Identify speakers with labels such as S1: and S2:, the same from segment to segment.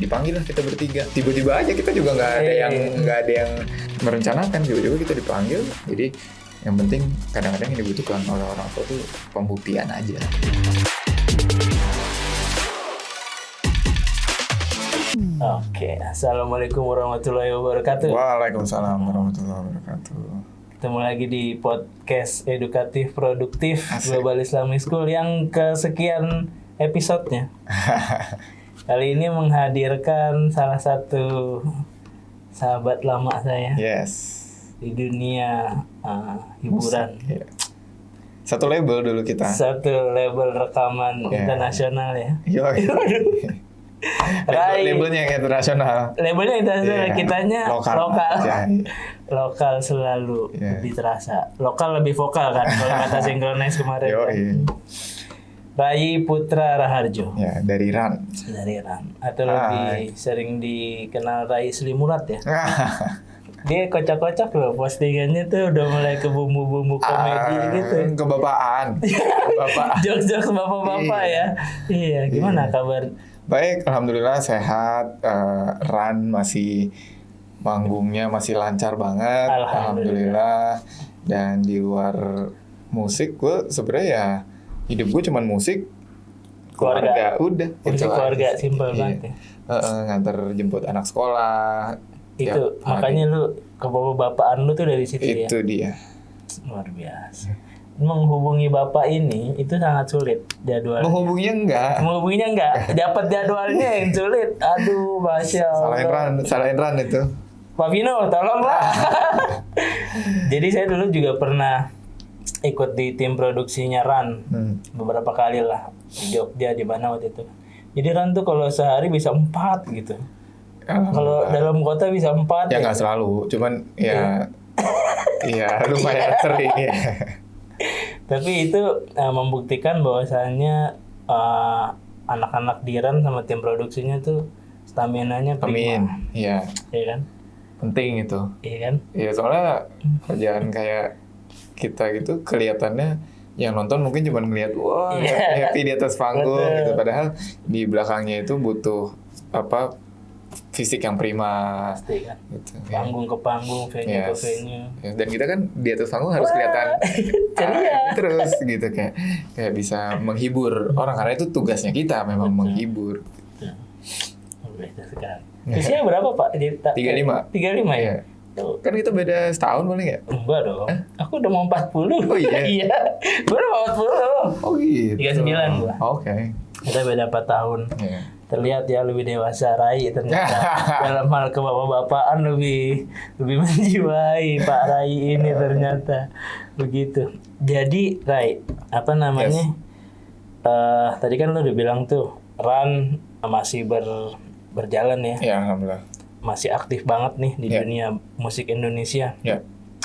S1: dipanggil lah kita bertiga. Tiba-tiba aja kita juga nggak ada yang merencanakan, tiba-tiba kita dipanggil. Jadi yang penting kadang-kadang yang dibutuhkan oleh orang tua tuh pembuktian aja.
S2: Oke, assalamualaikum warahmatullahi wabarakatuh.
S1: Waalaikumsalam warahmatullahi wabarakatuh.
S2: Ketemu lagi di podcast edukatif produktif Global Islamic School yang kesekian episodenya. Kali ini menghadirkan salah satu sahabat lama saya.
S1: Yes.
S2: Di dunia hiburan.
S1: Iya. Satu label dulu kita.
S2: Satu label rekaman internasional ya.
S1: Labelnya yang internasional.
S2: Labelnya internasional, kitanya lokal. Lokal selalu lebih terasa. Lokal lebih vokal kan kalau kata Synchronize kemarin. Rai Putra Raharjo.
S1: Ya, dari RAN.
S2: Atau lebih sering dikenal Rai Slimulat ya. Dia kocak-kocak loh postingannya tuh, udah mulai ke bumbu-bumbu komedi gitu.
S1: Kebapaan.
S2: Jokes-jokes bapak-bapak ya. Iya, gimana kabar?
S1: Baik, alhamdulillah sehat. RAN masih manggungnya masih lancar banget. Alhamdulillah. Dan di luar musik, gue sebenarnya ya hidup gue cuman musik, keluarga udah.
S2: Musik keluarga simpel banget ya.
S1: Nganter jemput anak sekolah.
S2: Itu makanya lu ke bapak-bapaan lu tuh dari situ ya.
S1: Itu dia.
S2: Luar biasa. Menghubungi bapak ini itu sangat sulit jadwalnya. Menghubunginya enggak. Dapat jadwalnya yang sulit. Aduh, Masya Allah.
S1: Salahin RAN itu.
S2: Pak Vino, tolonglah. Jadi saya dulu juga pernah ikut di tim produksinya RAN beberapa kali lah di Jogja, di mana waktu itu. Jadi RAN tuh kalau sehari bisa 4 gitu. Kalau dalam kota bisa 4.
S1: Ya nggak selalu, cuman ya lumayan sering ya.
S2: Tapi itu membuktikan bahwasannya anak-anak di RAN sama tim produksinya tuh staminanya prima.
S1: Iya.
S2: Iya kan?
S1: Penting itu.
S2: Iya kan?
S1: Iya, soalnya kerjaan kayak kita gitu kelihatannya yang nonton mungkin cuma ngeliat wah happy di atas panggung gitu, padahal di belakangnya itu butuh fisik yang prima.
S2: Pasti kan.
S1: Gitu,
S2: panggung ke panggung, venue ke venue.
S1: Dan kita kan di atas panggung harus kelihatan terus gitu, kayak bisa menghibur orang, karena itu tugasnya kita memang menghibur.
S2: Beda sekali. Usia berapa Pak?
S1: 35
S2: ya?
S1: Kan kita beda setahun paling ya?
S2: Enggak dong. Aku udah mau 40.
S1: Oh iya?
S2: Iya. Gue udah mau 40.
S1: Oh gitu.
S2: 39 gue.
S1: Oke.
S2: Kita beda 4 tahun. Terlihat ya lebih dewasa Rai ternyata. Dalam hal kebapak-bapaan lebih menjiwai Pak Rai ini ternyata. Begitu. Jadi Rai, apa namanya? Tadi kan lu udah bilang tuh RAN masih berjalan ya.
S1: Ya, alhamdulillah.
S2: Masih aktif banget nih di dunia musik Indonesia.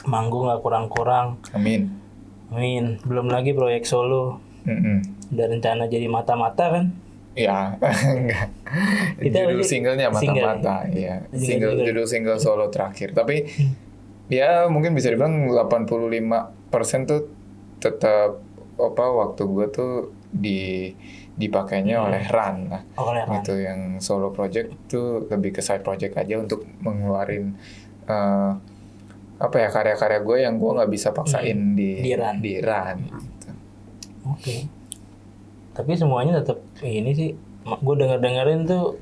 S2: Manggung gak kurang-kurang.
S1: Amin.
S2: Belum lagi proyek solo. Udah rencana jadi Mata-Mata kan?
S1: Ya, enggak. Judul singlenya Mata-Mata. Iya. Judul single solo terakhir. Tapi ya mungkin bisa dibilang 85% tuh tetap waktu gue tuh dipakainya oleh RAN lah. Gitu, yang solo project tuh lebih ke side project aja untuk mengeluarin karya-karya gue yang gue nggak bisa paksain di RAN. Gitu.
S2: Oke. Tapi semuanya tetap ini sih. Gue dengerin tuh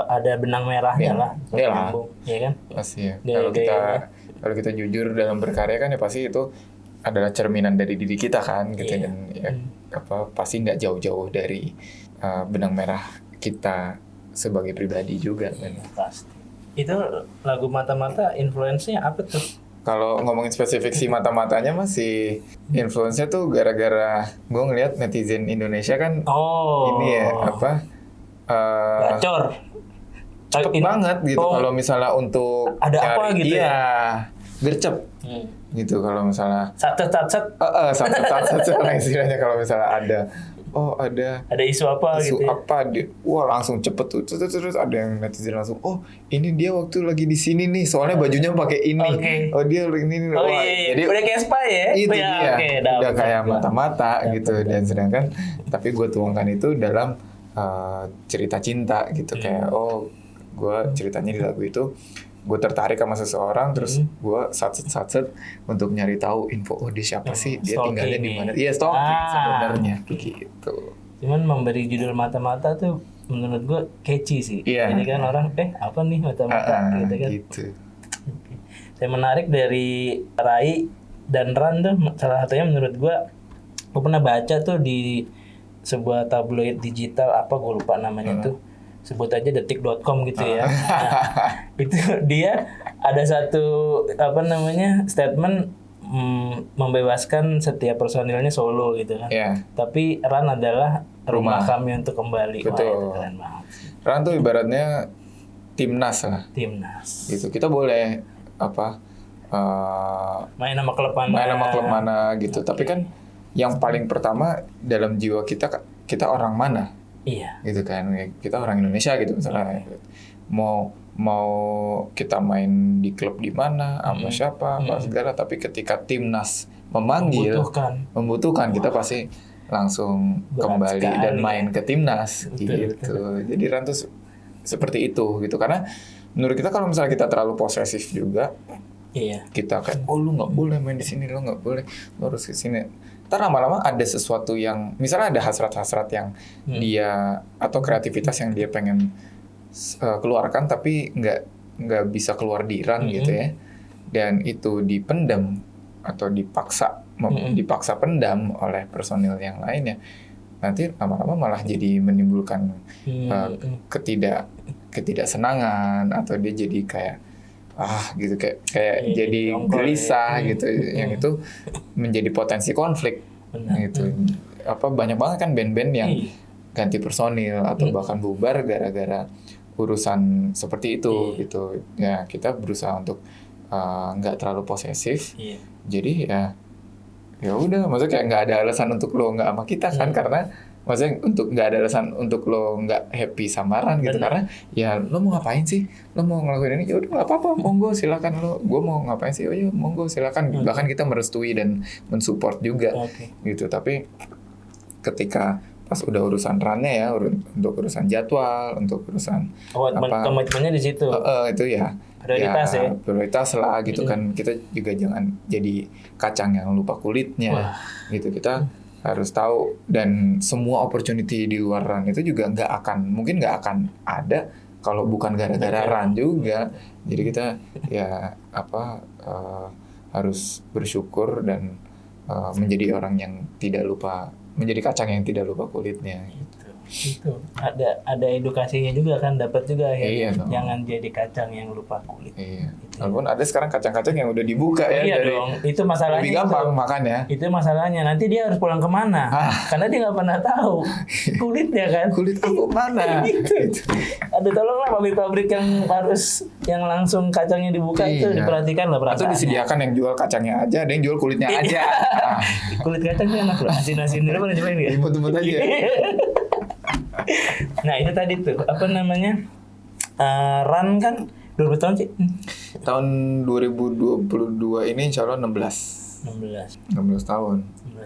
S2: ada benang merahnya lah. Iya kan?
S1: Pasti ya. Kalau kita jujur dalam berkarya kan ya pasti itu adalah cerminan dari diri kita kan gitu. Dan ya pasti nggak jauh-jauh dari benang merah kita sebagai pribadi juga kan.
S2: Pasti. Itu lagu Mata-Mata influence-nya apa tuh?
S1: Kalau ngomongin spesifik si Mata-Matanya masih influence-nya tuh gara-gara gue ngeliat netizen Indonesia kan ini ya
S2: gacor.
S1: Cepet banget gitu kalau misalnya untuk
S2: ada apa gitu
S1: gercep gitu kalau misalnya
S2: satu
S1: istilahnya kalau misalnya ada
S2: isu apa
S1: isu
S2: gitu ya?
S1: apa langsung cepet tuh terus ada yang netizen langsung ini dia waktu lagi di sini nih soalnya bajunya pakai ini dia ini
S2: jadi udah kayak spy ya
S1: itu dia udah kayak Mata-Mata gitu dan sedangkan tapi gue tuangkan itu dalam cerita cinta gitu, kayak oh gue ceritanya di lagu itu gue tertarik sama seseorang, terus gue satset untuk nyari tahu info, oh dia siapa sih, dia tinggalnya di mana, iya stalking sebenarnya gitu.
S2: Cuman memberi judul mata-mata tuh menurut gue catchy sih.
S1: Iya.
S2: Jadi kan orang apa nih mata-mata gitu kan.
S1: Gitu.
S2: Yang menarik dari Rai dan Ran tuh salah satunya menurut gue pernah baca tuh di sebuah tabloid digital, apa gue lupa namanya tuh, sebut aja detik.com gitu ya. Nah, itu dia ada satu statement membebaskan setiap personilnya solo gitu kan.
S1: Yeah.
S2: Tapi Ran adalah rumah kami untuk kembali.
S1: Betul.
S2: Wah, itu keren banget.
S1: Ran tuh ibaratnya timnas lah.
S2: Timnas.
S1: Gitu. Kita boleh
S2: main sama klub
S1: mana gitu. Tapi kan yang paling pertama dalam jiwa kita orang mana?
S2: Iya.
S1: Gitu kan. Kita orang Indonesia gitu misalnya. Mau kita main di klub di mana, sama siapa, apa segala, tapi ketika timnas memanggil, membutuhkan kita pasti langsung kembali dan main ke timnas. Betul. Jadi Ran tuh seperti itu gitu, karena menurut kita kalau misalnya kita terlalu posesif juga, kita kayak oh lu nggak boleh main di sini, lu nggak boleh, lu harus ke sini. Ntar lama-lama ada sesuatu yang misalnya ada hasrat-hasrat yang dia atau kreativitas yang dia pengen keluarkan tapi nggak bisa keluar di Ran gitu ya, dan itu dipendam atau dipaksa pendam oleh personil yang lainnya, nanti lama-lama malah jadi menimbulkan ketidaksenangan, atau dia jadi kayak gitu kayak jadi gelisah gitu, yang itu menjadi potensi konflik gitu. Banyak banget kan band-band yang ganti personil atau bahkan bubar gara-gara urusan seperti itu gitu. Ya kita berusaha untuk nggak terlalu posesif. Jadi ya udah, maksudnya kayak nggak ada alasan untuk lo nggak sama kita kan, karena maksudnya untuk nggak ada alasan untuk lo nggak happy sama Ran gitu. Karena ya lo mau ngapain sih, lo mau ngelakuin ini, ya udah nggak apa-apa, monggo silakan. Gue mau ngapain sih, oh ya monggo silakan. Bahkan kita merestui dan mensupport juga gitu. Tapi ketika pas udah urusan Rannya ya, untuk urusan jadwal, untuk urusan
S2: komitmennya di situ.
S1: Itu ya prioritas lah gitu kan. Kita juga jangan jadi kacang yang lupa kulitnya. Gitu, kita harus tahu, dan semua opportunity di luar Ran itu juga mungkin nggak akan ada kalau bukan gara-gara Ran juga. Jadi kita harus bersyukur dan menjadi orang yang tidak lupa, menjadi kacang yang tidak lupa kulitnya gitu.
S2: Itu ada edukasinya juga kan, dapat juga ya. Jangan jadi kacang yang lupa kulit.
S1: Walaupun ada sekarang kacang-kacang yang udah dibuka
S2: dong. Itu masalahnya.
S1: Lebih gampang makannya.
S2: Itu masalahnya. Nanti dia harus pulang kemana? Karena dia nggak pernah tahu kulitnya kan.
S1: Kulit aku mana?
S2: Gitu. Ada tolonglah pabrik-pabrik yang langsung kacangnya dibuka itu diperhatikan lah perasaannya.
S1: Atau disediakan yang jual kacangnya aja, ada yang jual kulitnya aja.
S2: Kulit kacangnya enak loh. Asin-asin dulu pernah cobain nggak?
S1: Imut-imut aja.
S2: Nah itu tadi tuh Ran kan 20 tahun sih.
S1: Tahun 2022 ini insya Allah 16 tahun.
S2: 16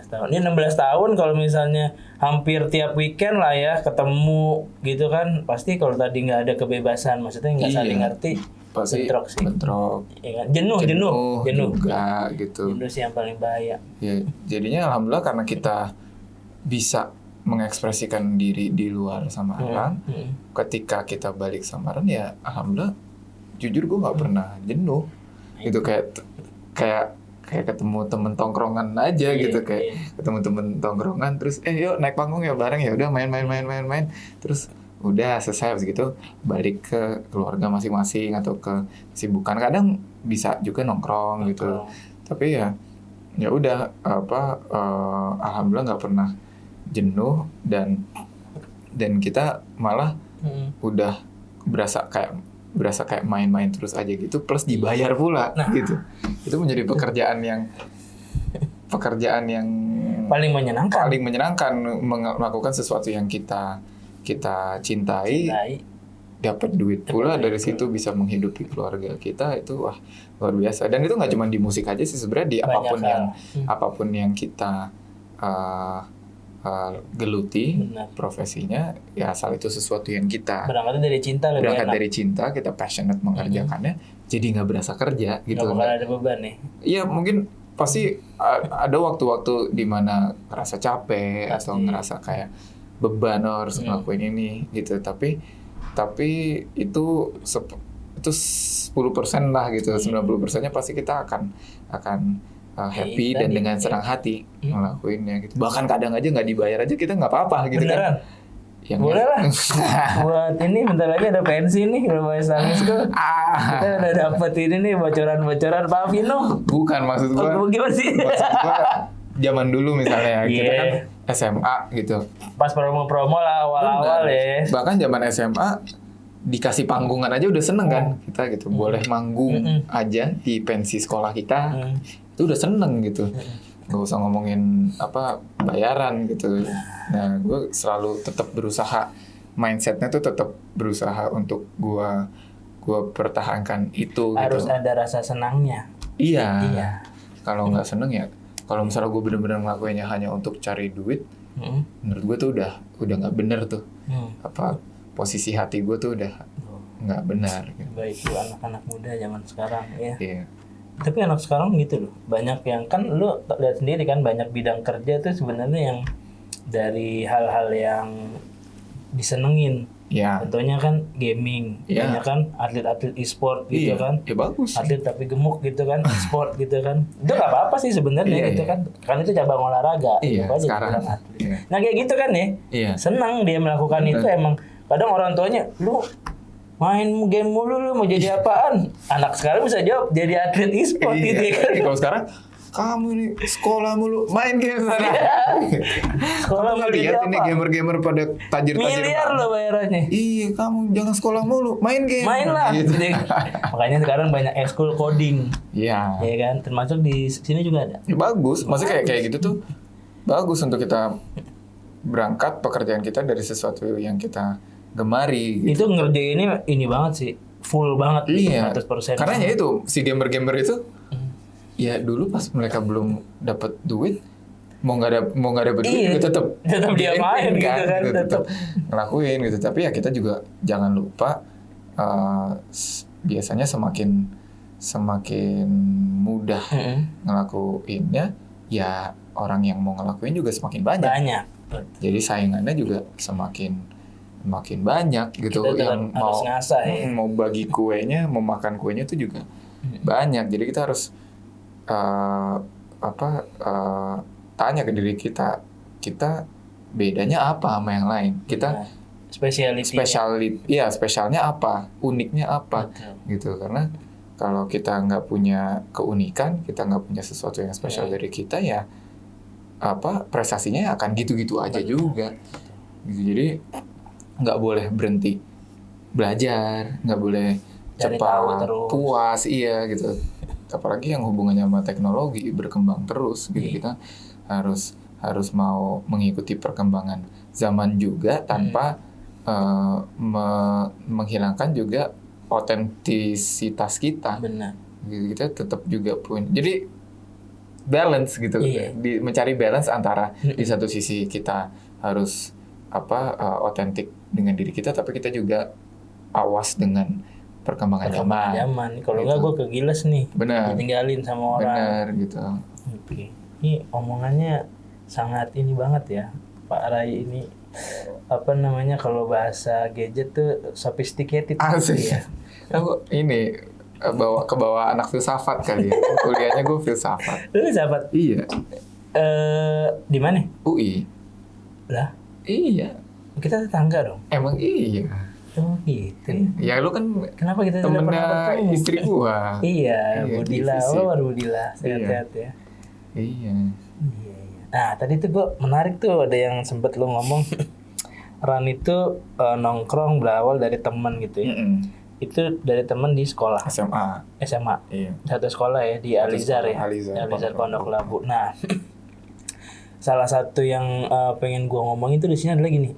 S2: tahun. Ini 16 tahun kalau misalnya hampir tiap weekend lah ya ketemu gitu kan. Pasti kalau tadi nggak ada kebebasan, maksudnya nggak saling ngerti,
S1: pasti bentrok.
S2: Ya, jenuh
S1: juga gitu.
S2: Jenuh sih yang paling bahaya.
S1: Ya, jadinya alhamdulillah karena kita bisa mengekspresikan diri di luar sama Ran. Ketika kita balik sama Ran ya alhamdulillah, jujur gue nggak pernah jenuh gitu, kayak ketemu temen tongkrongan aja gitu, kayak ketemu temen tongkrongan terus yuk naik panggung ya bareng, ya udah main terus udah selesai. Habis gitu balik ke keluarga masing-masing atau ke kesibukan, kadang bisa juga nongkrong gitu. Tapi ya udah alhamdulillah nggak pernah jenuh, dan kita malah udah berasa kayak main-main terus aja gitu, plus dibayar pula gitu. Itu menjadi pekerjaan yang
S2: paling menyenangkan
S1: melakukan sesuatu yang kita cintai. Dapat duit pula dari situ, bisa menghidupi keluarga kita, itu luar biasa. Dan itu nggak cuma di musik aja sih sebenarnya, di apapun yang kita geluti
S2: Benar.
S1: profesinya, ya asal itu sesuatu yang kita
S2: Berangkatnya dari cinta lebih
S1: berangkat
S2: enak.
S1: dari cinta, kita passionate mengerjakannya, jadi nggak berasa kerja gitu.
S2: Nggak bakal ada beban nih.
S1: Iya, mungkin pasti ada waktu-waktu di mana ngerasa capek
S2: Pasti.
S1: atau ngerasa kayak beban harus ngelakuin ini gitu, tapi itu 10% lah gitu. 90%-nya pasti kita akan happy dan
S2: tadi,
S1: dengan senang hati ngelakuinnya gitu. Bahkan kadang aja nggak dibayar aja kita nggak apa-apa gitu.
S2: Beneran?
S1: Kan. Ya,
S2: boleh lah. Buat ini bentar lagi ada pensi nih kalau Islamic School. Kita udah dapet ini nih bocoran-bocoran Pak Vino.
S1: Bukan maksud gua.
S2: Gimana sih?
S1: Maksud gua zaman dulu misalnya kita kan
S2: Yeah.
S1: SMA gitu.
S2: Pas promo-promo lah awal-awal ya.
S1: Bahkan zaman SMA dikasih panggungan aja udah seneng kan kita gitu. Boleh manggung aja di pensi sekolah kita. Itu udah seneng gitu. Gak usah ngomongin bayaran gitu. Nah, gue selalu tetap berusaha, mindsetnya tuh tetap berusaha untuk gue pertahankan itu.
S2: Harus
S1: gitu.
S2: ada rasa senangnya.
S1: Iya. Kalau nggak seneng ya, kalau misalnya gue bener-bener ngelakuinnya hanya untuk cari duit, menurut gue tuh udah nggak bener tuh. Posisi hati gue tuh udah nggak benar. Gitu.
S2: Baik itu anak-anak muda zaman sekarang ya.
S1: Iya.
S2: Tapi anak sekarang gitu loh, banyak yang kan lu lihat sendiri kan banyak bidang kerja tuh sebenarnya yang dari hal-hal yang disenengin.
S1: Ya.
S2: Contohnya kan gaming, banyak kan atlet-atlet e-sport gitu kan.
S1: Ya bagus.
S2: Atlet tapi gemuk gitu kan, e-sport gitu kan. Itu nggak apa-apa sih sebenarnya gitu kan. Kan itu cabang olahraga.
S1: Iya,
S2: aja
S1: sekarang.
S2: atlet.
S1: Iya.
S2: Nah kayak gitu kan ya.
S1: Iya.
S2: Senang dia melakukan itu emang. Kadang orang tuanya, lu main game mulu lu mau jadi apaan? Anak sekarang bisa jawab jadi atlet e-sport gitu ya kan.
S1: Kalau sekarang kamu nih sekolah mulu main game sana.
S2: Sekolah
S1: Kamu
S2: mau jadi
S1: lihat ini
S2: apa?
S1: gamer-gamer pada tajir-tajir.
S2: Miliar lo bayarannya.
S1: Iya, kamu jangan sekolah mulu, main game.
S2: Main lah.
S1: Gitu.
S2: Makanya sekarang banyak ekskul coding.
S1: Iya.
S2: Ya kan, termasuk di sini juga ada.
S1: Ya, bagus. Maksudnya kayak gitu tuh bagus untuk kita berangkat pekerjaan kita dari sesuatu yang kita gemari. Gitu.
S2: Itu ngerjainnya ini banget sih. Full banget.
S1: Iya.
S2: 100%.
S1: Karena ya itu si gamer-gamer itu ya dulu pas mereka belum dapat duit mau nggak dapet duit juga tetap
S2: dia main gitu kan,
S1: tetap ngelakuin gitu. Tapi ya kita juga jangan lupa biasanya semakin mudah ngelakuinnya ya orang yang mau ngelakuin juga semakin banyak. Jadi saingannya juga semakin banyak gitu.
S2: Kita
S1: yang
S2: harus ngasah ya.
S1: mau bagi kuenya, mau makan kuenya itu juga banyak. Jadi kita harus tanya ke diri kita bedanya apa sama yang lain, kita spesialnya apa, uniknya apa. Gitu. Karena kalau kita nggak punya keunikan, kita nggak punya sesuatu yang spesial dari kita ya prestasinya akan gitu-gitu aja juga gitu. Jadi nggak boleh berhenti belajar, nggak boleh cepat puas, iya gitu. Apalagi yang hubungannya sama teknologi berkembang terus gitu. Kita harus mau mengikuti perkembangan zaman juga tanpa menghilangkan juga otentisitas kita.
S2: Benar.
S1: Gitu, kita tetap juga punya. Jadi balance gitu. Mencari balance antara di satu sisi kita harus otentik dengan diri kita, tapi kita juga awas dengan perkembangan zaman.
S2: Kalau enggak gue kegiles nih.
S1: Benar.
S2: Ditinggalin sama orang.
S1: Benar gitu.
S2: Oke. Ini omongannya sangat ini banget ya, Pak Rai ini kalau bahasa gadget tuh sophisticated.
S1: Asik.
S2: Ya.
S1: Aku ini kebawa anak filsafat kali ya. Kuliahnya gue filsafat.
S2: Lu filsafat?
S1: Iya.
S2: Di mana?
S1: UI.
S2: Lah?
S1: Iya.
S2: Kita tetangga dong.
S1: Emang iya.
S2: Oh gitu.
S1: Ya lu kan
S2: kenapa kita tidak pernah ketemu?
S1: Istri gua.
S2: Iya, Budila. Budila. Sehat-sehat ya.
S1: Iya.
S2: Nah, tadi tuh gua menarik tuh ada yang sempet lu ngomong Ran itu nongkrong berawal dari teman gitu ya. Itu dari teman di sekolah. SMA.
S1: Iya.
S2: Satu sekolah ya di Alizar ya. Alizar Pondok Labu. Nah, salah satu yang pengen gua ngomong itu di sini adalah gini.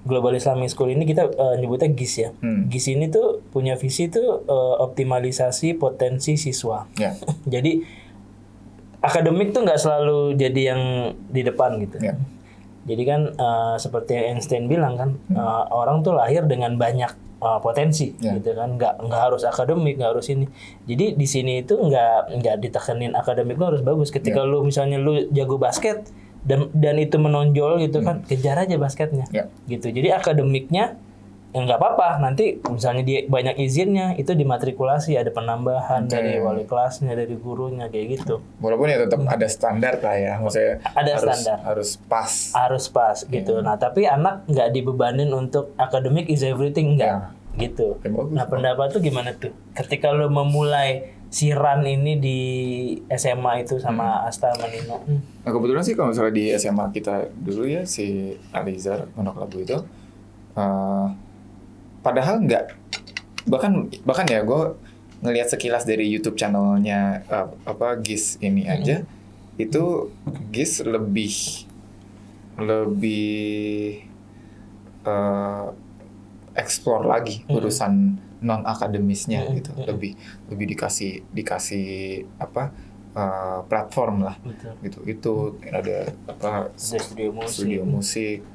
S2: Global Islamic School ini kita nyebutnya GIS ya. GIS ini tuh punya visi tuh optimalisasi potensi siswa.
S1: Yeah.
S2: Jadi akademik tuh nggak selalu jadi yang di depan gitu.
S1: Ya.
S2: Jadi kan seperti yang Einstein bilang kan, orang tuh lahir dengan banyak potensi gitu kan, nggak harus akademik, nggak harus ini. Jadi di sini itu nggak ditekenin akademik lu harus bagus. Ketika lu misalnya lu jago basket dan itu menonjol gitu kan, kejar aja basketnya gitu. Jadi akademiknya ya nggak apa-apa, nanti misalnya dia banyak izinnya itu dimatrikulasi, ada penambahan dari wali kelasnya, dari gurunya kayak gitu.
S1: Walaupun ya tetap ada standar lah ya, maksudnya
S2: ada standar,
S1: harus pas
S2: gitu. Nah tapi anak nggak dibebanin untuk akademik is everything, enggak gitu. Nah pendapat tuh gimana tuh ketika lo memulai si Ran ini di SMA itu sama Asta sama Nino?
S1: Nah kebetulan sih kalau misalnya di SMA kita dulu ya, si Alizar Pondok Labu itu padahal nggak, bahkan ya gue ngelihat sekilas dari YouTube channelnya GIS ini aja, itu GIS lebih explore lagi urusan non akademisnya gitu, lebih dikasih platform lah. Gitu, itu ada studio musik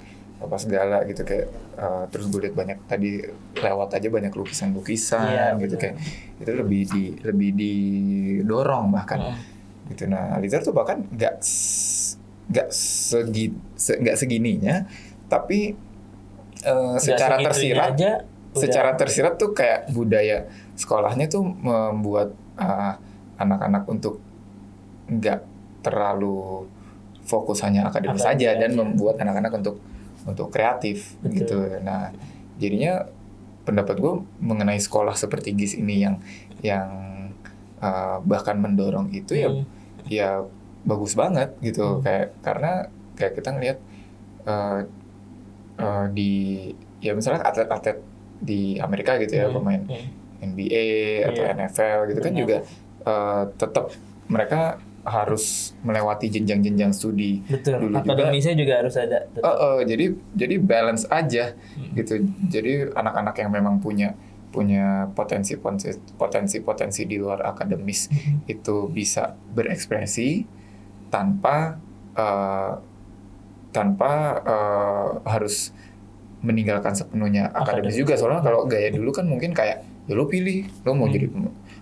S1: apa segala gitu kayak terus gue lihat banyak tadi lewat aja banyak lukisan gitu kayak itu lebih didorong bahkan gitu. Nah Alizar tuh bahkan nggak segininya, tapi secara tersirat tuh kayak budaya sekolahnya tuh membuat anak-anak untuk nggak terlalu fokus hanya akademis saja dan membuat anak-anak untuk kreatif. Betul. Gitu. Nah, jadinya pendapat gue mengenai sekolah seperti GIS ini yang bahkan mendorong itu ya bagus banget gitu. Kayak karena kayak kita ngelihat di ya misalnya atlet-atlet di Amerika gitu ya, pemain NBA atau NFL gitu kan juga tetap mereka harus melewati jenjang-jenjang studi.
S2: Betul. Dulu akademisnya juga harus ada.
S1: Jadi balance aja gitu. Jadi anak-anak yang memang punya potensi di luar akademis itu bisa berekspresi tanpa harus meninggalkan sepenuhnya akademis juga. Soalnya kalau gaya dulu kan mungkin kayak ya lo pilih, lo mau jadi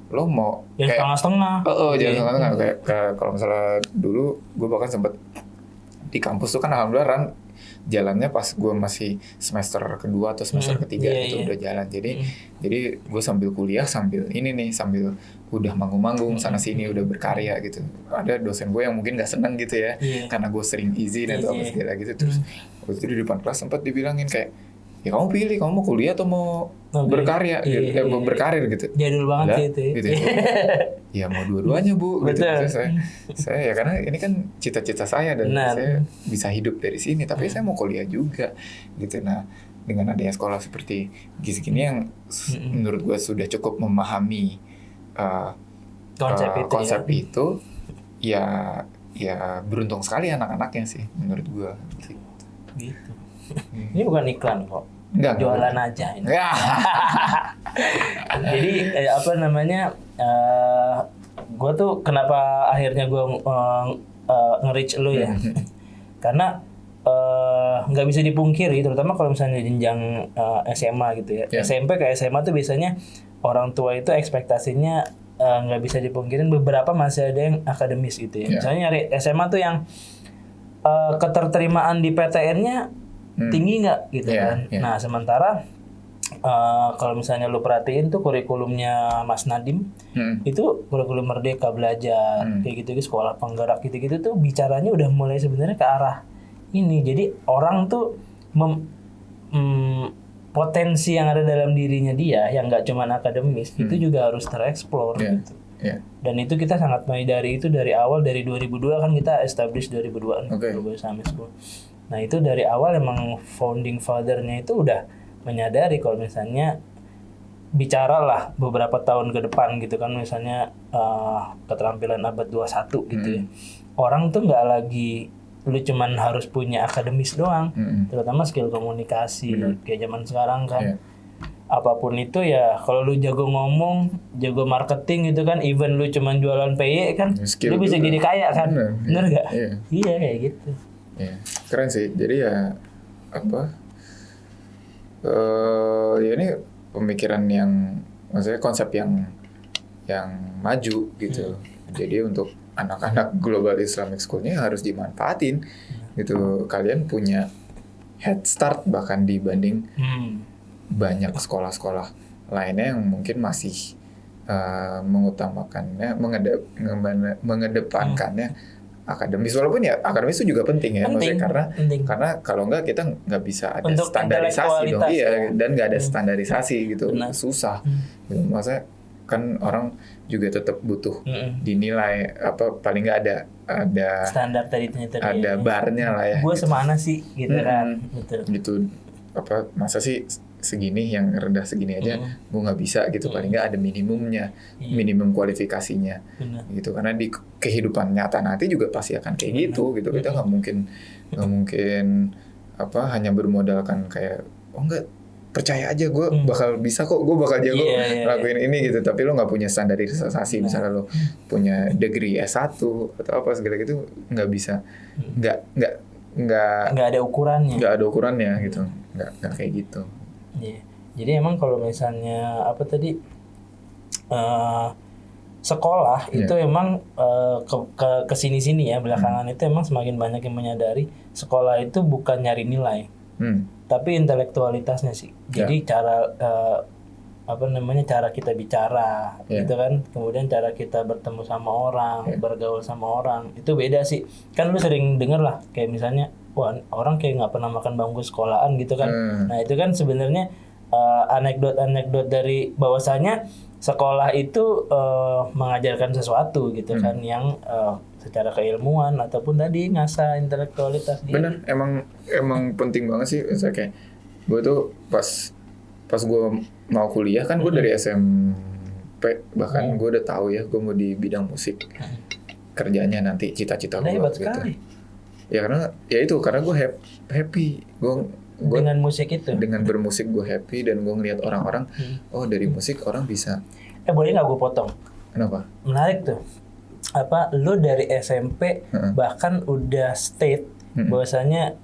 S1: lo mau
S2: ya
S1: kayak
S2: setengah-setengah.
S1: Jangan setengah-setengah kayak kalau misalnya dulu gue bahkan sempat di kampus tuh kan alhamdulillah jalannya pas gue masih semester kedua atau semester ketiga itu udah jalan. Jadi gue sambil kuliah sambil udah manggung-manggung sana sini udah berkarya gitu. Ada dosen gue yang mungkin nggak senang gitu ya karena gue sering izin atau apa segala gitu. Terus waktu itu di depan kelas sempat dibilangin kayak ya kamu pilih, kamu mau kuliah atau mau berkarya gitu, mau berkarir gitu.
S2: Jadul banget gitu.
S1: Ya mau dua-duanya Bu. Gitu. Saya ya karena ini kan cita-cita saya dan saya bisa hidup dari sini, tapi saya mau kuliah juga gitu. Nah dengan adanya sekolah seperti GIS gini yang menurut gue sudah cukup memahami konsep itu ya beruntung sekali anak-anaknya sih menurut gue
S2: gitu. Ini bukan iklan kok.
S1: Enggak,
S2: jualan aja ini. Jadi gue tuh kenapa akhirnya gue nge-reach lu ya? Karena nggak bisa dipungkiri, terutama kalau misalnya jenjang SMA gitu ya. SMP ke SMA tuh biasanya orang tua itu ekspektasinya nggak bisa dipungkirin beberapa masih ada yang akademis gitu ya. Misalnya nyari SMA tuh yang keterterimaan di PTN-nya tinggi nggak gitu kan. Nah sementara kalau misalnya lu perhatiin tuh kurikulumnya Mas Nadim itu kurikulum Merdeka Belajar kayak gitu, sekolah penggerak gitu-gitu tuh bicaranya udah mulai sebenarnya ke arah ini. Jadi orang tuh potensi yang ada dalam dirinya dia yang nggak cuma akademis itu juga harus tereksplor gitu. Dan itu kita sangat menyadari itu dari awal, dari 2002 kan kita establish 2002 Global Summit School. Nah itu dari awal emang founding father-nya itu udah menyadari kalau misalnya bicara lah beberapa tahun ke depan gitu kan, misalnya keterampilan abad 21 gitu ya. Orang tuh nggak lagi lu cuman harus punya akademis doang, terutama skill komunikasi kayak zaman sekarang kan. apapun itu ya, kalau lu jago ngomong, jago marketing gitu kan, even lu cuman jualan PY kan,
S1: Skill
S2: lu bisa
S1: juga.
S2: jadi kaya kan, bener gak?
S1: Iya.
S2: Iya kayak gitu.
S1: Iya, keren sih. Jadi ya apa? Ya ini pemikiran yang, maksudnya konsep yang maju gitu. Jadi untuk anak-anak Global Islamic School-nya harus dimanfaatin gitu. Kalian punya head start bahkan dibanding banyak sekolah-sekolah lainnya yang mungkin masih mengutamakannya, mengedepankannya akademis. Walaupun ya akademis itu juga penting ya, maksudnya karena kalau enggak kita nggak bisa ada
S2: Untuk
S1: standarisasi dong, iya, dan nggak ada standarisasi gitu,
S2: Benar.
S1: susah. Gitu. Maksudnya kan orang juga tetap butuh dinilai, apa paling nggak ada
S2: standar tadi ternyata
S1: ada barnya lah ya.
S2: Gue semana sih gitu kan, betul.
S1: Gitu, apa masa sih segini, yang rendah segini aja gue nggak bisa gitu, paling nggak ada minimumnya, minimum kualifikasinya.
S2: Benar.
S1: Gitu, karena di kehidupan nyata nanti juga pasti akan kayak gitu. Kita nggak mungkin apa hanya bermodalkan kayak enggak, percaya aja gue bakal bisa kok, gue bakal jago lakuin ini gitu, tapi lo nggak punya standarisasi. Misalnya lo punya degree S1 atau apa segala gitu, nggak bisa, nggak
S2: ada
S1: ukurannya gitu, nggak kayak gitu.
S2: Iya. Jadi emang kalau misalnya apa tadi sekolah itu emang ke sini-sini ya belakangan itu emang semakin banyak yang menyadari sekolah itu bukan nyari nilai, tapi intelektualitasnya sih. Jadi cara cara kita bicara gitu kan, kemudian cara kita bertemu sama orang, bergaul sama orang itu beda sih. Kan lu sering denger lah kayak misalnya, wah orang kayak nggak pernah makan bangku sekolahan gitu kan. Nah itu kan sebenarnya anekdot dari bahwasanya sekolah itu mengajarkan sesuatu gitu kan, yang secara keilmuan ataupun tadi ngasah intelektualitas.
S1: Bener, emang penting banget sih. Misalnya kayak gue tuh pas gue mau kuliah kan, gue dari SMP bahkan gue udah tahu ya gue mau di bidang musik kerjanya nanti, cita-cita gue gitu.
S2: Sekali.
S1: Ya karena gue happy gue
S2: dengan musik itu,
S1: dengan bermusik gue happy, dan gue ngeliat orang-orang dari musik orang bisa.
S2: Boleh nggak gue potong?
S1: Kenapa?
S2: Menarik tuh. Apa lu dari SMP bahkan udah state bahwasanya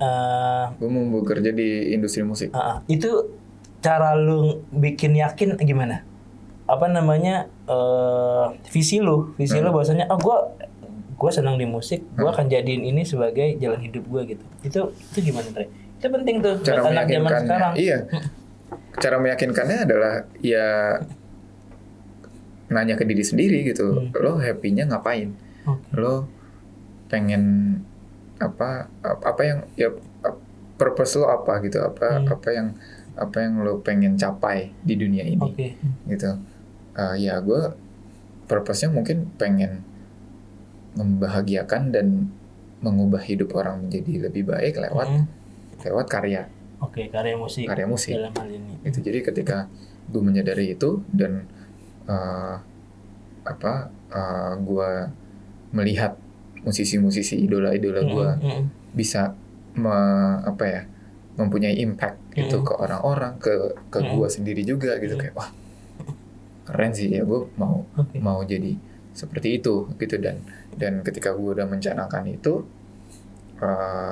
S1: gue mau bekerja di industri musik.
S2: Itu cara lu bikin yakin gimana? Apa namanya visi lu bahwasanya gue senang di musik, gue akan jadiin ini sebagai jalan hidup gue gitu. Itu gimana, Tre? Itu penting tuh
S1: cara
S2: buat anak zaman sekarang.
S1: Iya. Cara meyakinkannya adalah ya nanya ke diri sendiri gitu. Lo happy-nya ngapain? Lo pengen apa yang ya purpose lo apa gitu? Apa yang lo pengen capai di dunia ini? Gitu. Ya gue purpose-nya mungkin pengen membahagiakan dan mengubah hidup orang menjadi lebih baik lewat karya.
S2: Karya musik. Dalam hal ini.
S1: Itu jadi ketika gue menyadari itu dan gue melihat musisi-musisi idola gue bisa mempunyai impact itu ke orang-orang, ke gue sendiri juga gitu, kayak wah keren sih ya, gue mau jadi seperti itu gitu. Dan ketika gue udah mencanangkan itu,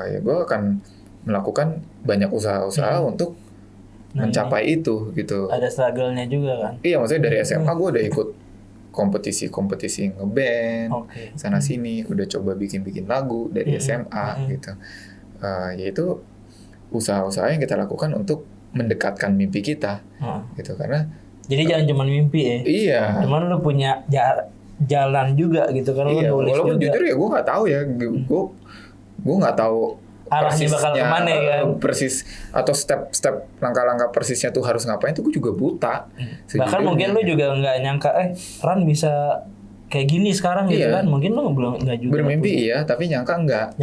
S1: ya gue akan melakukan banyak usaha-usaha untuk mencapai itu gitu.
S2: Ada struggle-nya juga kan?
S1: Iya, maksudnya dari SMA gue udah ikut kompetisi ngeband sana sini, udah coba bikin lagu dari SMA gitu. Yaitu usaha-usaha yang kita lakukan untuk mendekatkan mimpi kita gitu. Karena
S2: jadi jangan cuma mimpi ya.
S1: Iya.
S2: Cuman lu punya jalan juga gitu kan.
S1: Iya,
S2: lu nulis
S1: walaupun
S2: juga.
S1: jujur ya gue nggak tahu ya, gue nggak tahu
S2: arahnya bakal kemana kan,
S1: persis, atau step langkah-langkah persisnya tuh harus ngapain tuh gue juga buta.
S2: Bahkan mungkin lu juga nggak nyangka Ran bisa kayak gini sekarang gitu kan. Mungkin lu belum nggak juga
S1: bermimpi tapi nyangka enggak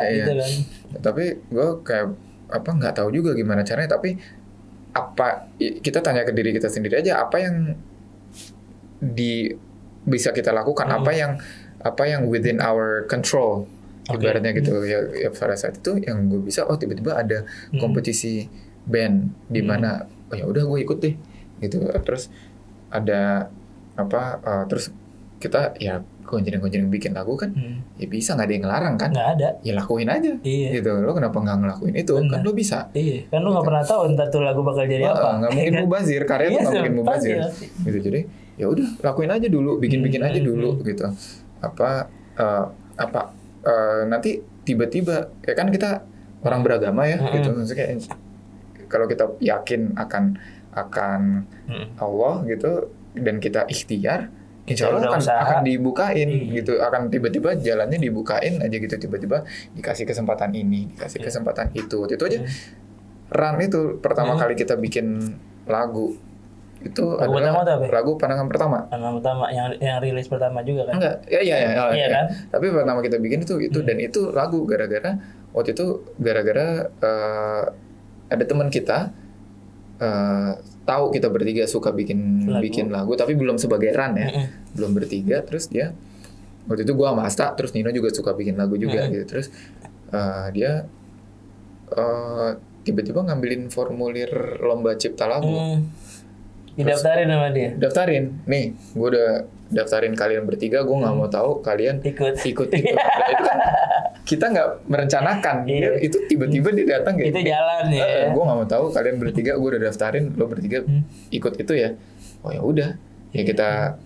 S2: gitu kan.
S1: Tapi gue kayak nggak tahu juga gimana caranya. Tapi kita tanya ke diri kita sendiri aja, apa yang bisa kita lakukan, apa yang within our control, ibaratnya gitu ya. Pada saat itu yang gue bisa, tiba-tiba ada kompetisi band di mana oh ya udah gue ikut deh gitu. Terus ada terus kita ya gonjreng bikin lagu kan, ya bisa, nggak ada yang ngelarang kan,
S2: nggak ada,
S1: ya lakuin aja gitu. Lo kenapa nggak ngelakuin itu?
S2: Bener.
S1: Kan lo bisa,
S2: kan lo nggak pernah tahu ntar tuh lagu bakal jadi apa.
S1: Nggak mungkin mubazir, karya tuh nggak mungkin mubazir gitu. Jadi ya udah lakuin aja dulu, bikin aja dulu gitu. Nanti tiba-tiba kayak kan kita orang beragama ya gitu, maksudnya kalau kita yakin akan Allah gitu dan kita ikhtiar, insya Allah akan dibukain gitu, akan tiba-tiba jalannya dibukain aja gitu, tiba-tiba dikasih kesempatan ini, dikasih kesempatan itu aja. Run itu pertama kali kita bikin lagu itu adalah lagu Pandangan Pertama.
S2: Pandangan Pertama yang rilis pertama juga kan?
S1: Enggak, iya
S2: kan?
S1: Tapi pertama kita bikin itu dan itu lagu gara-gara waktu itu ada teman kita tahu kita bertiga suka bikin lagu tapi belum sebagai Run ya, belum bertiga. Terus dia waktu itu gua sama Asta, terus Nino juga suka bikin lagu juga gitu. Terus dia tiba-tiba ngambilin formulir lomba cipta lagu.
S2: Didaftarin sama dia?
S1: Daftarin, nih gue udah daftarin kalian bertiga, gue nggak mau tahu kalian ikut. Nah, itu kan kita nggak merencanakan, itu tiba-tiba dia datang gitu.
S2: Itu jalan ya.
S1: Gue nggak mau tahu kalian bertiga, gue udah daftarin, lo bertiga ikut itu ya. Oh ya udah, ya kita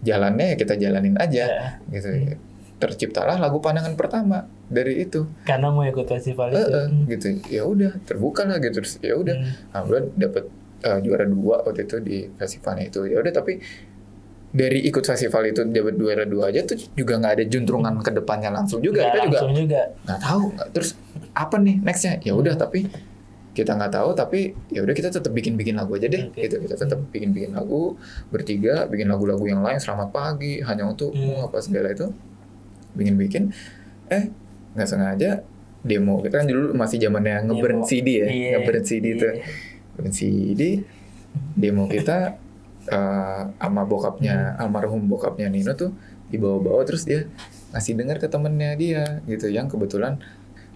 S1: jalannya ya kita jalanin aja gitu. Terciptalah lagu Pandangan Pertama dari itu.
S2: Karena mau ikut festival itu.
S1: Gitu, ya udah terbuka lah gitu, terus ya udah, alhamdulillah dapet juara 2 waktu itu di festivalnya itu. Ya udah, tapi dari ikut festival itu dapat juara 2 aja tuh juga nggak ada juntrungan ke depannya langsung juga. Kita juga nggak tahu terus apa nih nextnya. Ya udah, tapi kita nggak tahu, tapi ya udah kita tetap bikin lagu aja deh gitu. Kita tetap bikin lagu bertiga, bikin lagu-lagu yang lain, Selamat Pagi, Hanya Untukmu, apa segala itu bikin nggak sengaja demo. Kita kan dulu masih zamannya ngeburn CD ya, ngeburn CD itu. CD demo kita sama bokapnya, almarhum bokapnya Nino tuh dibawa-bawa, terus dia ngasih dengar ke temennya dia gitu, yang kebetulan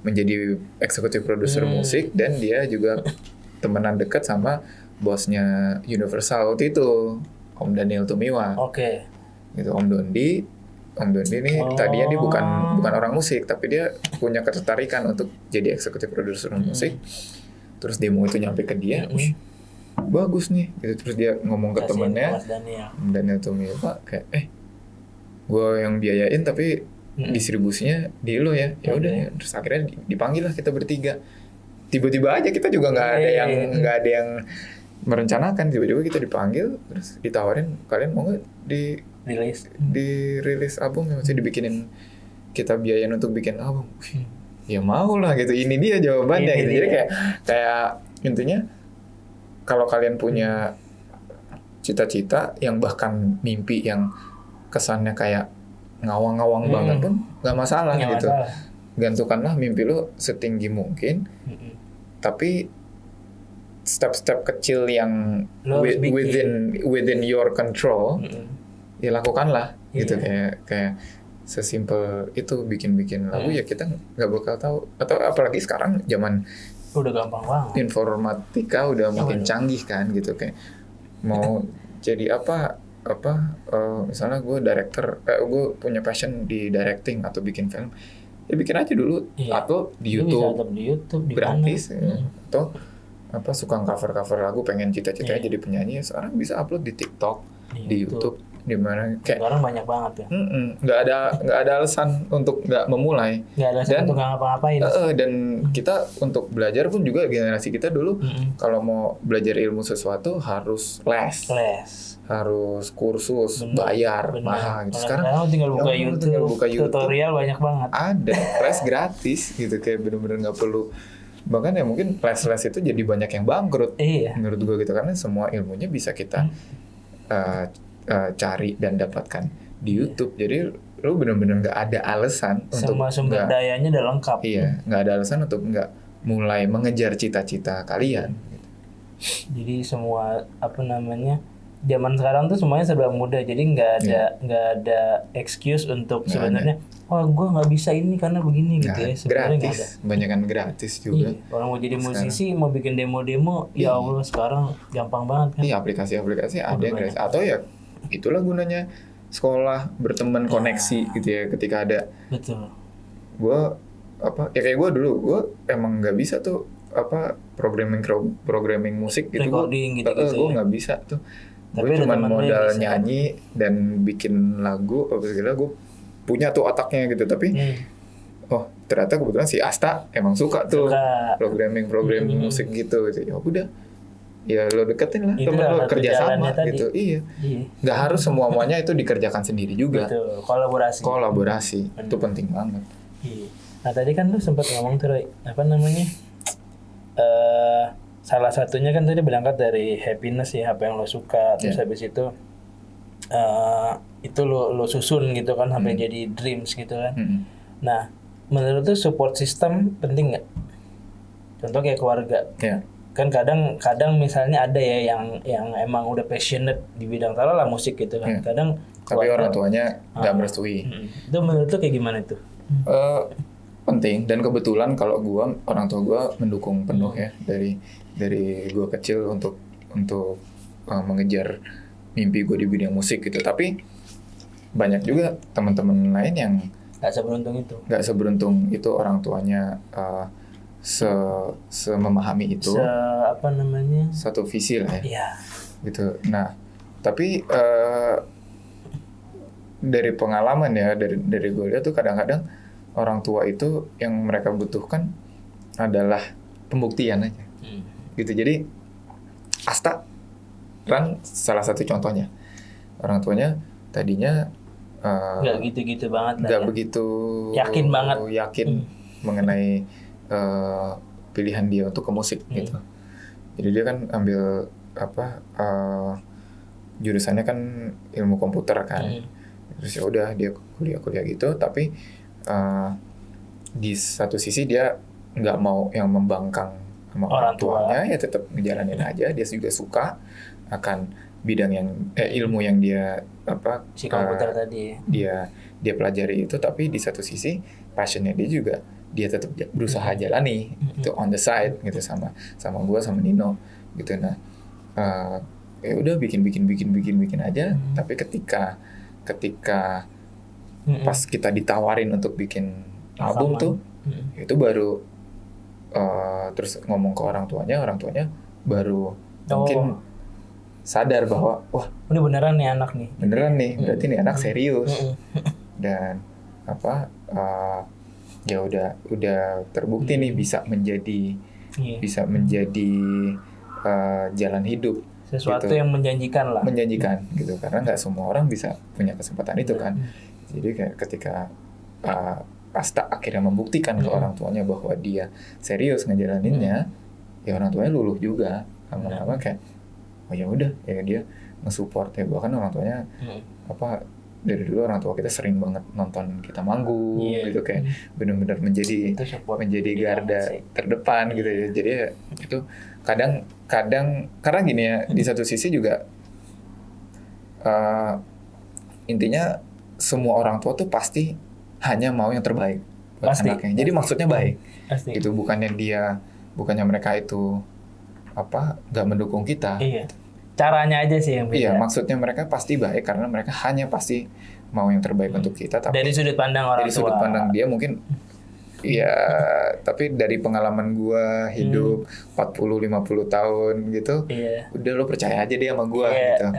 S1: menjadi eksekutif produser musik dan dia juga temenan dekat sama bosnya Universal waktu itu, Om Daniel Tumiwa. Gitu, Om Dondi nih tadinya dia bukan orang musik, tapi dia punya ketertarikan untuk jadi eksekutif produser musik. Terus demo itu nyampe ke dia, bagus nih gitu. Terus dia ngomong ke temennya Daniel Tumiwa kayak gue yang biayain tapi distribusinya di lo ya. Ya udah, terus akhirnya dipanggil lah kita bertiga. Tiba-tiba aja, kita juga nggak ada yang merencanakan, tiba-tiba kita dipanggil, terus ditawarin, kalian mau nggak dirilis album, maksudnya dibikinin, kita biayain untuk bikin album. Ya mau lah gitu, ini dia jawabannya gitu. Jadi kayak intinya kalau kalian punya cita-cita yang bahkan mimpi yang kesannya kayak ngawang-ngawang banget pun nggak masalah gitu. Gantungkanlah mimpi lo setinggi mungkin, tapi step-step kecil yang within your control, ya lakukanlah gitu. Kayak sesimpel itu bikin lagu, ya kita nggak bakal tahu. Atau apalagi sekarang zaman
S2: udah gampang banget,
S1: informatika udah makin canggih kan gitu. Kayak mau jadi misalnya gue director, gue punya passion di directing atau bikin film, ya bikin aja dulu, atau di YouTube gratis atau suka cover lagu, pengen cita-citanya jadi penyanyi, sekarang bisa upload di TikTok, di YouTube, di mana kayak
S2: sekarang banyak banget ya.
S1: Nggak ada alasan untuk nggak memulai.
S2: Nggak ada alasan untuk nggak ngapa-ngapain.
S1: Dan kita untuk belajar pun juga, generasi kita dulu kalau mau belajar ilmu sesuatu harus les. Harus kursus, bayar mahal gitu. Sekarang
S2: tinggal buka YouTube, tutorial banyak banget.
S1: Ada les gratis gitu, kayak bener-bener nggak perlu. Bahkan ya mungkin les itu jadi banyak yang bangkrut. Menurut gue gitu, karena semua ilmunya bisa kita cari dan dapatkan di YouTube. Jadi lu benar-benar nggak ada alasan untuk
S2: semua sumber dayanya udah lengkap.
S1: Iya, nggak ada alasan untuk nggak mulai mengejar cita-cita kalian.
S2: Jadi semua zaman sekarang tuh semuanya serba mudah. Jadi nggak ada excuse untuk sebenarnya wah gue nggak bisa ini karena begini gitu ya. Sebenarnya nggak ada.
S1: Gratis, banyakan gratis juga.
S2: Iya. Orang mau jadi musisi, mau bikin demo-demo, ya Allah sekarang gampang banget kan.
S1: Iya, aplikasi-aplikasi ada yang gratis. Atau ya itulah gunanya sekolah, berteman, koneksi gitu ya. Ketika ada,
S2: Betul.
S1: gue ya kayak gue dulu, gue emang nggak bisa tuh programming musik gitu.
S2: Recording gitu-gitu
S1: Gue
S2: ya.
S1: nggak bisa tuh.
S2: Tapi
S1: Gue
S2: ada
S1: cuma
S2: teman gue yang
S1: modal
S2: bisa.
S1: nyanyi dan bikin lagu apa segala. Gue punya tuh otaknya gitu, tapi oh ternyata kebetulan si Asta emang suka tuh
S2: Suka.
S1: programming musik gitu. Ya udah, ya lo deketin lah
S2: Itu
S1: temen
S2: salah
S1: lo,
S2: satu
S1: kerja sama
S2: jalannya tadi.
S1: gitu. Iya,
S2: Iya.
S1: nggak harus semuanya itu dikerjakan sendiri juga.
S2: Betul. Kolaborasi.
S1: Itu penting banget.
S2: Iya. Nah tadi kan lu sempat ngomong tuh Roy, apa namanya? Salah satunya kan tadi berangkat dari happiness ya, apa yang lo suka, terus habis itu lo susun gitu kan sampai jadi dreams gitu kan. Nah, menurut tuh support system penting nggak? Contoh kayak keluarga.
S1: Ya.
S2: Kan kadang misalnya ada ya yang emang udah passionate di bidang taruhlah musik gitu kan. Kadang
S1: Tapi orang tuanya nggak merestui.
S2: Itu menurut tuh kayak gimana tuh?
S1: Penting, dan kebetulan kalau orang tua gua mendukung penuh ya dari gua kecil untuk mengejar mimpi gue di bidang musik gitu. Tapi banyak juga teman-teman lain yang nggak seberuntung itu orang tuanya memahami itu.
S2: Apa namanya?
S1: Satu visi lah ya.
S2: Iya.
S1: Gitu. Nah, tapi dari pengalaman ya, dari gue lihat tuh kadang-kadang orang tua itu yang mereka butuhkan adalah pembuktian aja. Gitu. Jadi Asta Ran salah satu contohnya. Orang tuanya tadinya
S2: nggak gitu-gitu banget.
S1: Nggak begitu
S2: yakin banget.
S1: Mengenai pilihan dia untuk ke musik gitu. Jadi dia kan ambil jurusannya kan ilmu komputer kan. Terus ya udah dia kuliah gitu, tapi di satu sisi dia nggak mau yang membangkang sama orang tuanya, ya tetap ngejalanin aja. Dia juga suka akan bidang yang ilmu yang dia
S2: si komputer tadi.
S1: Dia pelajari itu, tapi di satu sisi passionnya dia juga dia tetap berusaha jalani itu on the side gitu sama gue sama Nino gitu. Nah ya udah bikin aja. Tapi ketika pas kita ditawarin untuk bikin album tuh, itu baru terus ngomong ke orang tuanya baru mungkin sadar bahwa wah
S2: ini beneran nih anak nih.
S1: Berarti nih anak serius. Dan ya udah terbukti nih bisa menjadi jalan hidup,
S2: sesuatu
S1: gitu.
S2: Yang menjanjikan
S1: gitu, karena nggak semua orang bisa punya kesempatan itu kan. Jadi kayak ketika Asta akhirnya membuktikan ke orang tuanya bahwa dia serius ngejalaninnya, ya orang tuanya luluh juga lama-lama kayak oh ya udah ya dia nge-support ya. Bahkan orang tuanya dari dulu orang tua kita sering banget nonton kita manggung gitu, kayak benar-benar menjadi garda terdepan gitu ya. Jadi ya, itu kadang karena gini ya, di satu sisi juga intinya semua orang tua tuh pasti hanya mau yang terbaik buat anaknya. Jadi maksudnya baik. Itu bukannya mereka itu nggak mendukung kita.
S2: Iya. Caranya aja sih yang beda.
S1: Iya, maksudnya mereka pasti baik karena mereka hanya pasti mau yang terbaik untuk kita. Tapi
S2: dari sudut pandang orang tua.
S1: Dari sudut pandang dia mungkin ya, tapi dari pengalaman gua hidup 40-50 tahun gitu, udah lo percaya aja dia sama gua gitu.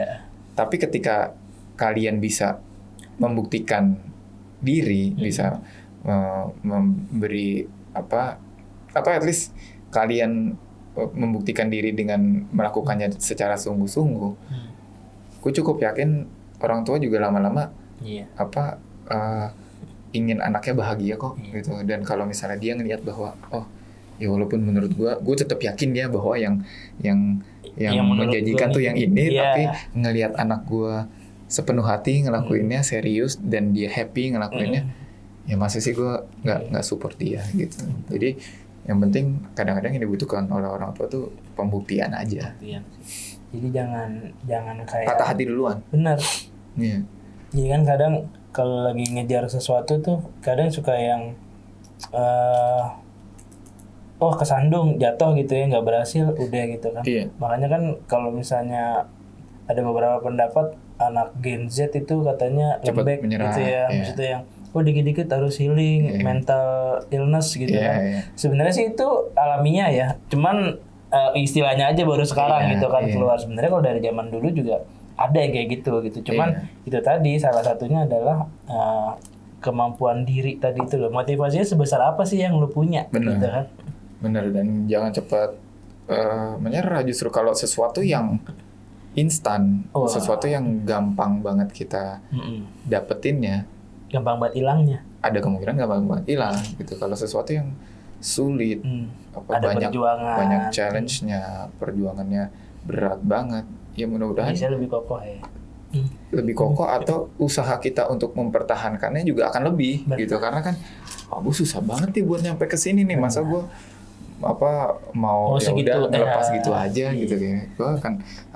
S1: Tapi ketika kalian bisa membuktikan diri, bisa memberi atau at least kalian membuktikan diri dengan melakukannya secara sungguh-sungguh, gue cukup yakin orang tua juga lama-lama ingin anaknya bahagia kok gitu. Dan kalau misalnya dia ngelihat bahwa ya walaupun menurut gue tetap yakin dia bahwa yang menjanjikan tuh yang ini, tapi ngelihat anak gue sepenuh hati ngelakuinnya serius dan dia happy ngelakuinnya, ya masa sih gue nggak support dia gitu. Jadi yang penting kadang-kadang yang dibutuhkan oleh orang tua tuh pembuktian aja.
S2: Jadi jangan kayak
S1: patah hati duluan.
S2: Benar.
S1: Iya.
S2: Jadi kan kadang kalau lagi ngejar sesuatu tuh kadang suka yang kesandung jatuh gitu ya, nggak berhasil udah gitu kan.
S1: Iya.
S2: Makanya kan kalau misalnya ada beberapa pendapat anak Gen Z itu katanya
S1: Cepat
S2: lembek
S1: menyerah,
S2: gitu ya,
S1: iya.
S2: maksudnya yang dikit-dikit harus healing, mental illness gitu
S1: Iya,
S2: kan.
S1: iya.
S2: Sebenarnya sih itu alamiah ya, cuman istilahnya aja baru sekarang
S1: Iya,
S2: gitu kan
S1: iya.
S2: keluar. Sebenarnya kalau dari zaman dulu juga ada yang kayak gitu. Cuman itu tadi salah satunya adalah kemampuan diri tadi itu loh. Motivasinya sebesar apa sih yang lu punya?
S1: Benar.
S2: Gitu kan.
S1: Bener, dan jangan cepat menyerah. Justru kalau sesuatu yang instan, sesuatu yang gampang banget kita dapetinnya,
S2: gampang banget hilangnya.
S1: ada kemungkinan gampang banget hilang gitu. Kalau sesuatu yang sulit,
S2: ada perjuangan,
S1: banyak challenge-nya, perjuangannya berat banget, ya mudah-mudahan
S2: bisa lebih kokoh ya.
S1: Lebih kokoh atau usaha kita untuk mempertahankannya juga akan lebih gitu, karena kan gue susah banget nih buat nyampe ke sini nih, masa gue mau ya udah ngelepas gitu aja gitu ya. Gue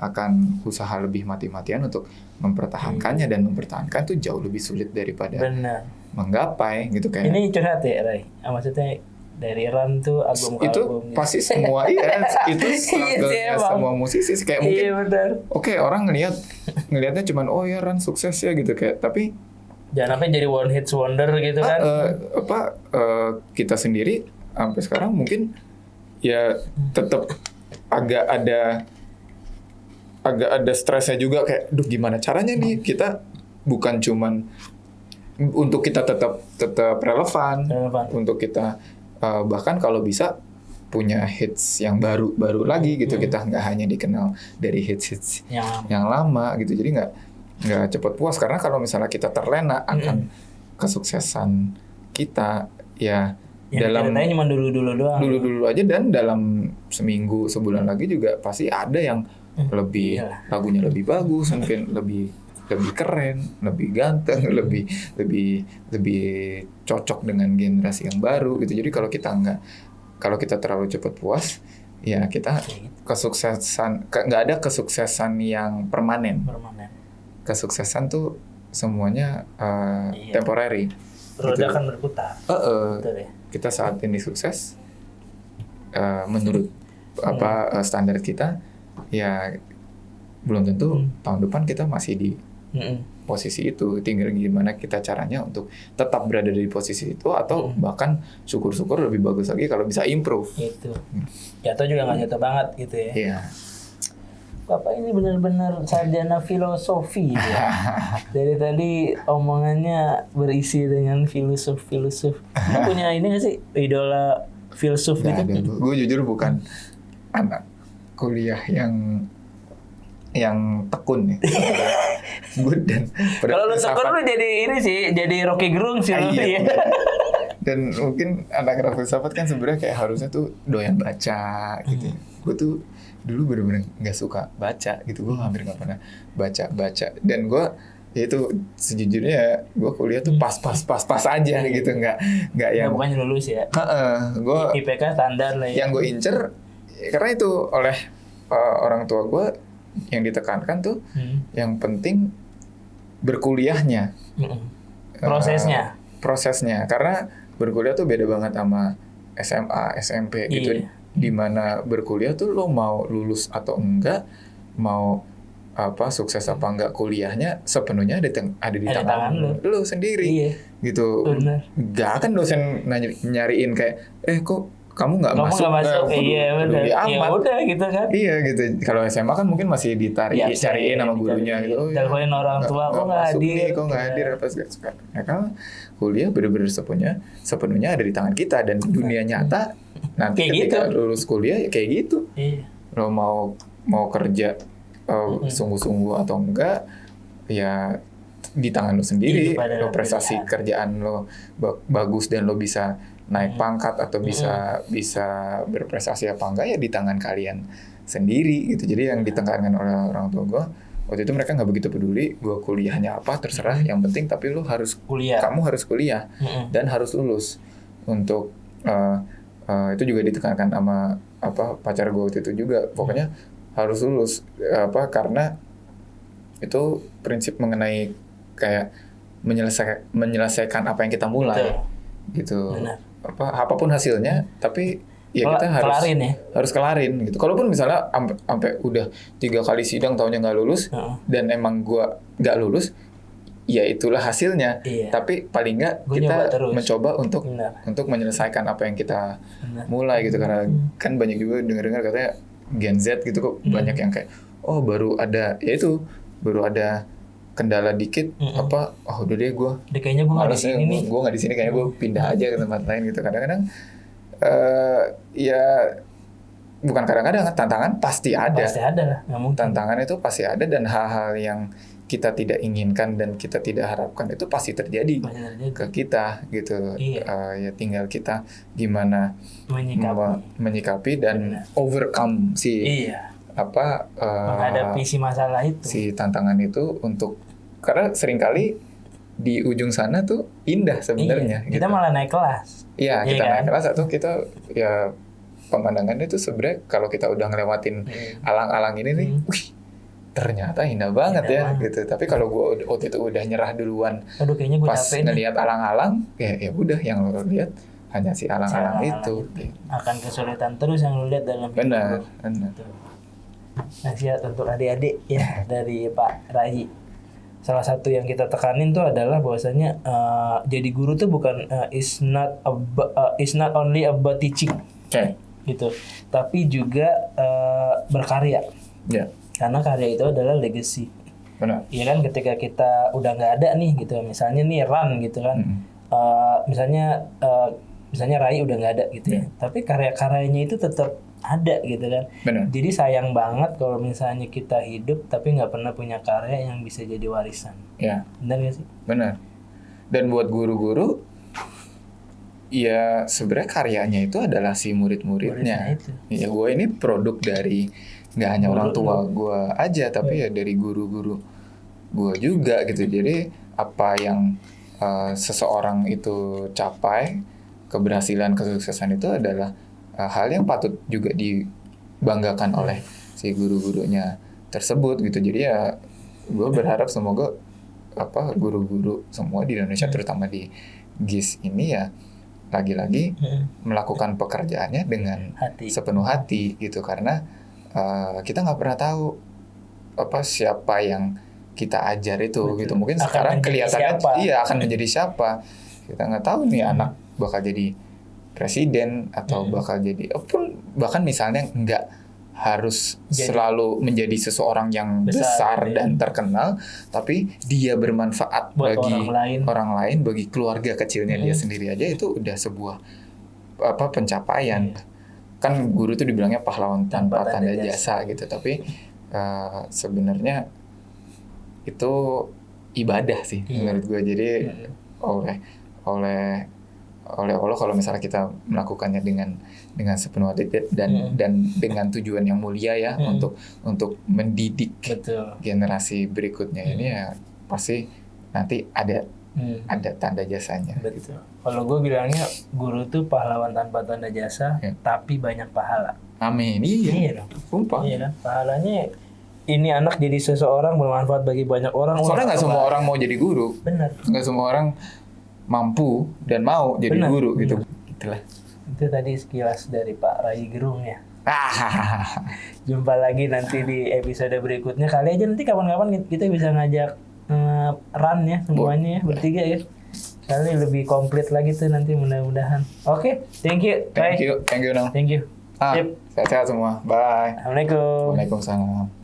S1: akan usaha lebih mati-matian untuk mempertahankannya, dan mempertahankan tuh jauh lebih sulit daripada menggapai gitu kayak.
S2: Ini curhat ya Ray, maksudnya dari Ran tuh album
S1: itu pasti semua itu struggle-nya semua musisi kayak mungkin oke, orang ngelihatnya cuman ya Ran sukses ya gitu kayak, tapi
S2: jangan sampai jadi one hit wonder gitu kan.
S1: Kita sendiri sampai sekarang mungkin ya tetap agak ada stresnya juga, kayak gimana caranya nih kita bukan cuman untuk kita tetap relevan. Untuk kita bahkan kalau bisa punya hits yang baru lagi gitu. Kita nggak hanya dikenal dari hits yang lama gitu. Jadi nggak cepat puas, karena kalau misalnya kita terlena akan kesuksesan kita ya dalam
S2: cuma dulu doang.
S1: Dulu aja, dan dalam seminggu sebulan lagi juga pasti ada yang lebih lagunya lebih bagus, mungkin lebih keren, lebih ganteng, lebih cocok dengan generasi yang baru gitu. Jadi kalau kita terlalu cepat puas, ya kita nggak ada kesuksesan yang permanen. Kesuksesan tuh semuanya temporary.
S2: Roda akan berputar.
S1: Betul ya? Kita saat ini sukses, menurut standar kita, ya belum tentu tahun depan kita masih di posisi itu. Tinggal gimana kita caranya untuk tetap berada di posisi itu, atau bahkan syukur-syukur lebih bagus lagi kalau bisa improve.
S2: Gitu. Jatuh juga nggak jatuh banget gitu ya.
S1: Iya.
S2: Bapak ini benar-benar sarjana filosofi ya. Dari tadi omongannya berisi dengan filosof. Lu punya ini nggak sih idola filsuf gitu?
S1: Gue jujur bukan anak kuliah yang tekun ya.
S2: Kalau lu tekun lu jadi ini sih, jadi Rocky Gerung sih lu ya.
S1: Dan mungkin anak filsafat kan sebenarnya kayak harusnya tuh doyan baca gitu. Gue tuh dulu bener-bener nggak suka baca gitu. Gue hampir nggak pernah baca. Dan gue itu sejujurnya gue kuliah tuh pas aja gitu, nggak yang
S2: bukannya lulus ya.
S1: Gue
S2: IPK standar lah ya.
S1: Yang gue incer karena itu oleh orang tua gue yang ditekankan tuh yang penting berkuliahnya, prosesnya, karena berkuliah tuh beda banget sama SMA, SMP gitu. Dimana berkuliah tuh lo mau lulus atau enggak, mau sukses apa enggak kuliahnya, sepenuhnya ada di tangan lo sendiri. Gitu. Gak akan dosen nyariin kayak kok kamu nggak masuk
S2: amat. Ya udah gitu kan.
S1: Iya gitu. Kalau SMA kan mungkin masih cariin sama gurunya gitu.
S2: Teleponin orang tua, kok nggak hadir
S1: apa segala. Nah, kalau kuliah benar-benar sepenuhnya ada di tangan kita, dan dunia nyata nanti ketika lulus kuliah ya kayak gitu. Lo mau kerja sungguh-sungguh atau enggak, ya di tangan lo sendiri. Lo prestasi kerjaan lo bagus dan lo bisa naik pangkat atau bisa berprestasi apa enggak, ya di tangan kalian sendiri gitu. Jadi yang ditekankan oleh orang tua gue waktu itu, mereka nggak begitu peduli gue kuliahnya apa, terserah, yang penting tapi lu harus kamu harus kuliah dan harus lulus. Untuk itu juga ditekankan sama pacar gue waktu itu juga, pokoknya harus lulus karena itu prinsip mengenai kayak menyelesaikan apa yang kita mulai.
S2: Betul.
S1: Gitu.
S2: Benar.
S1: Apapun hasilnya, tapi ya kita harus kelarin gitu. Kalaupun misalnya sampai udah 3 kali sidang tahunnya nggak lulus, dan emang gua nggak lulus, ya itulah hasilnya.
S2: Iya.
S1: Tapi paling nggak kita mencoba untuk menyelesaikan apa yang kita mulai gitu. Karena kan banyak juga dengar katanya Gen Z gitu kok banyak yang kayak baru ada kendala dikit udah deh
S2: kayaknya gue nggak di sini nih.
S1: Gue nggak di sini, kayaknya gue pindah aja ke tempat lain gitu. Kadang-kadang ya bukan kadang-kadang, tantangan pasti ada
S2: lah, nggak mungkin.
S1: Tantangan itu pasti ada, dan hal-hal yang kita tidak inginkan dan kita tidak harapkan itu pasti terjadi ke kita gitu.
S2: Iya.
S1: Ya tinggal kita gimana menyikapi dan overcome
S2: menghadapi si masalah itu,
S1: si tantangan itu, karena seringkali di ujung sana tuh indah sebenarnya.
S2: Kita malah naik kelas.
S1: Iya, kita naik kelas atau kita ya pemandangannya itu sebenarnya kalau kita udah ngelewatin alang-alang ini nih, wih, ternyata indah banget gitu. Tapi kalau gue waktu itu udah nyerah duluan,
S2: kayaknya gue
S1: pas ngelihat alang-alang, ya udah yang lo lihat hanya si alang-alang itu.
S2: Akan kesulitan terus yang lo lihat dalam hidup.
S1: Benar.
S2: Nasihat untuk adik-adik ya dari Pak Rai. Salah satu yang kita tekanin tuh adalah bahwasanya jadi guru tuh bukan is not only about teaching, gitu, tapi juga berkarya. Karena karya itu adalah legacy.
S1: Benar.
S2: Iya kan, ketika kita udah nggak ada nih gitu, misalnya nih Ran gitu kan, misalnya Rai udah nggak ada gitu ya, tapi karya-karyanya itu tetap ada gitu kan.
S1: Benar.
S2: Jadi sayang banget kalau misalnya kita hidup tapi nggak pernah punya karya yang bisa jadi warisan.
S1: Ya.
S2: Benar nggak sih?
S1: Benar. Dan buat guru-guru, ya sebenarnya karyanya itu adalah si murid-muridnya. Ya gue ini produk dari nggak hanya orang tua gue aja, tapi ya dari guru-guru gue juga gitu. Jadi apa yang seseorang itu capai, keberhasilan, kesuksesan itu adalah hal yang patut juga dibanggakan oleh si guru-gurunya tersebut gitu. Jadi ya gue berharap semoga guru-guru semua di Indonesia, terutama di GIS ini ya lagi-lagi melakukan pekerjaannya dengan sepenuh hati gitu. Karena kita nggak pernah tahu siapa yang kita ajar itu. Gitu. Mungkin akan sekarang kelihatannya akan menjadi siapa, kita nggak tahu nih. Anak bakal jadi presiden atau bakal jadi bahkan misalnya nggak harus selalu menjadi seseorang yang besar dan terkenal, tapi dia bermanfaat buat bagi orang lain, bagi keluarga kecilnya dia sendiri aja, itu udah sebuah pencapaian. Kan guru tuh dibilangnya pahlawan tanpa tanda jasa gitu, tapi sebenarnya itu ibadah sih menurut gue. Jadi oleh Allah, kalau misalnya kita melakukannya dengan sepenuh hati dan dengan tujuan yang mulia ya, untuk mendidik generasi berikutnya ini ya pasti nanti ada tanda jasanya.
S2: Betul. Gitu. Kalau gue bilangnya guru tuh pahlawan tanpa tanda jasa, tapi banyak pahala.
S1: Amin. Iya dong. Sumpah.
S2: Iya kan? Pahalanya ini anak jadi seseorang bermanfaat bagi banyak orang.
S1: Soalnya nggak semua orang mau jadi guru.
S2: Benar.
S1: Nggak semua orang mampu dan mau jadi guru gitu. Itulah.
S2: Itu tadi sekilas dari Pak Rai Gerung ya. Jumpa lagi nanti di episode berikutnya. Kali aja nanti kapan-kapan kita bisa ngajak Ran ya semuanya ya, bertiga ya. Kali lebih komplit lagi tuh nanti mudah-mudahan. Oke, thank you.
S1: Thank you, Nong.
S2: Thank you.
S1: Sehat-sehat semua. Bye.
S2: Assalamualaikum.
S1: Waalaikumsalam.